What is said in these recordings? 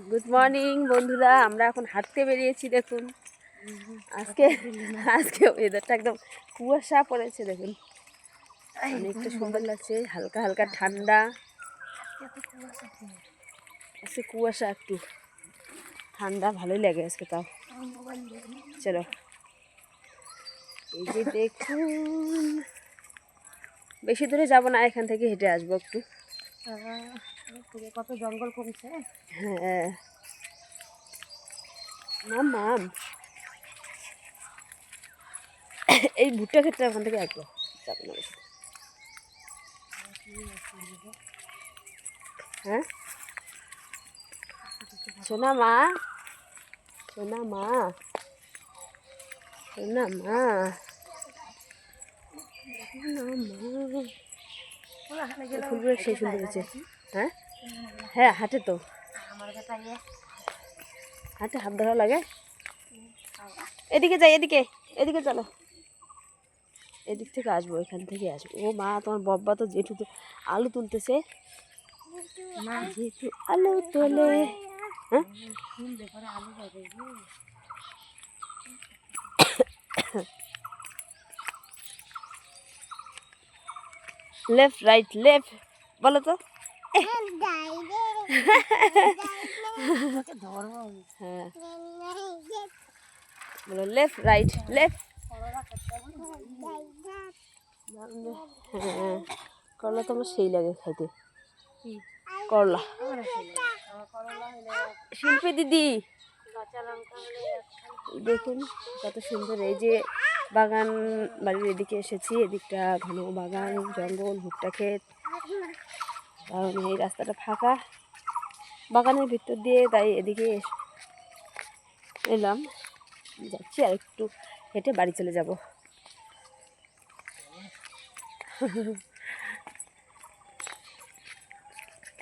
Good morning বন্ধুরা, আমরা এখন হাঁটতে বেরিয়েছি। দেখুন আজকে আজকে ওয়েদারটা একদম কুয়াশা পড়েছে। দেখুন অনেকটা সুন্দর লাগছে, হালকা হালকা ঠান্ডা আজকে, কুয়াশা একটু ঠান্ডা ভালোই লাগে আজকে। তাও চলো, এই যে দেখুন বেশি দূরে যাবো না, এখান থেকে হেঁটে আসবো একটু। কত জঙ্গল কমছে। হ্যাঁ মাম, এই ভুট্টা ক্ষেত্রে ওখান থেকে আসবো, যাবো না বেশি। হ্যাঁ সোনা মা, সোনা মা, সোনা মা, ফুলগুলো সেই সুন্দর হয়েছে। হ্যাঁ হ্যাঁ হাঁটে তো, হাঁটে হাত ধরা লাগে। এদিকে যাই, এদিকে এদিকে চলো, এদিক থেকে আসবো, এখান থেকে আসবো। ও মা, তোমার বাবা তো জেঠু তো আলু তুলতেছে, জেঠু আলু তোলে। হ্যাঁ লেফট রাইট লেফট বলো তো। হ্যাঁ বলো লেফট রাইট লেফট। হ্যাঁ করলা তো আমার সেই লাগে খাইতে, করলা। শিল্পী দিদি দেখুন কত সুন্দর, এই যে বাগান বাড়ির এদিকে এসেছি। এদিকটা ঘন বাগান, জঙ্গল, ভুট্টা ক্ষেত, কারণ এই রাস্তাটা ফাঁকা বাগানের ভিতর দিয়ে, তাই এদিকে এলাম। যাচ্ছি আর একটু হেঁটে বাড়ি চলে যাব।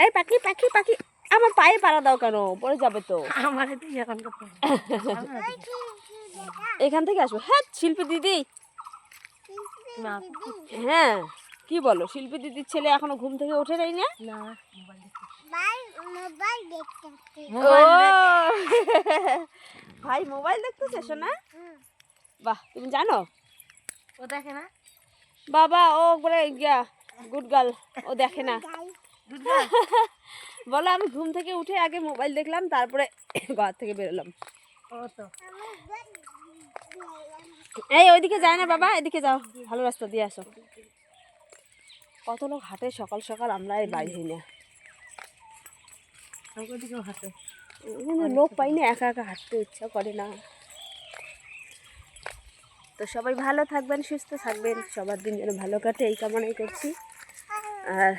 এই পাখি পাখি পাখি, আমার পায়ে পাড়া দাও কেন, পড়ে যাবে তো। এখান থেকে আসবো। হ্যাঁ শিল্পী দিদি, হ্যাঁ কি বলো, শিল্পী দিদির ছেলে এখনো ঘুম থেকে ওঠে নাই না? ভাই মোবাইল দেখতেছে শোনা? বাহ, তুমি জানো? ও দেখে না বাবা, ও বলে গিয়া গুড গার্ল, ও দেখে না। বলো আমি ঘুম থেকে উঠে আগে মোবাইল দেখলাম, তারপরে ঘর থেকে বেরোলাম। এই ওইদিকে যায় না বাবা, এদিকে যাও, ভালো রাস্তা দিয়ে আসো। কত লোক হাঁটে সকাল সকাল, আমরা এই বাড়ি হই না, হাঁটে। লোক পাই না, একা একা হাঁটতে ইচ্ছা করে না। তো সবাই ভালো থাকবেন, সুস্থ থাকবেন, সবার দিন যেন ভালো কাটে এই কামনাই করছি। আর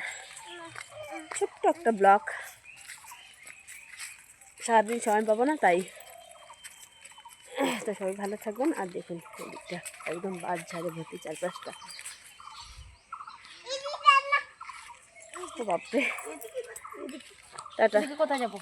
ছোট্ট একটা ব্লগ, সারাদিন সময় পাবো না, তাই তো সবাই ভালো থাকবেন। আর দেখুন এদিকটা একদম বাদ ঝাড়ে ভর্তি, চারপাশটা তো বাপরে। টাটা। কোথায় যাবো?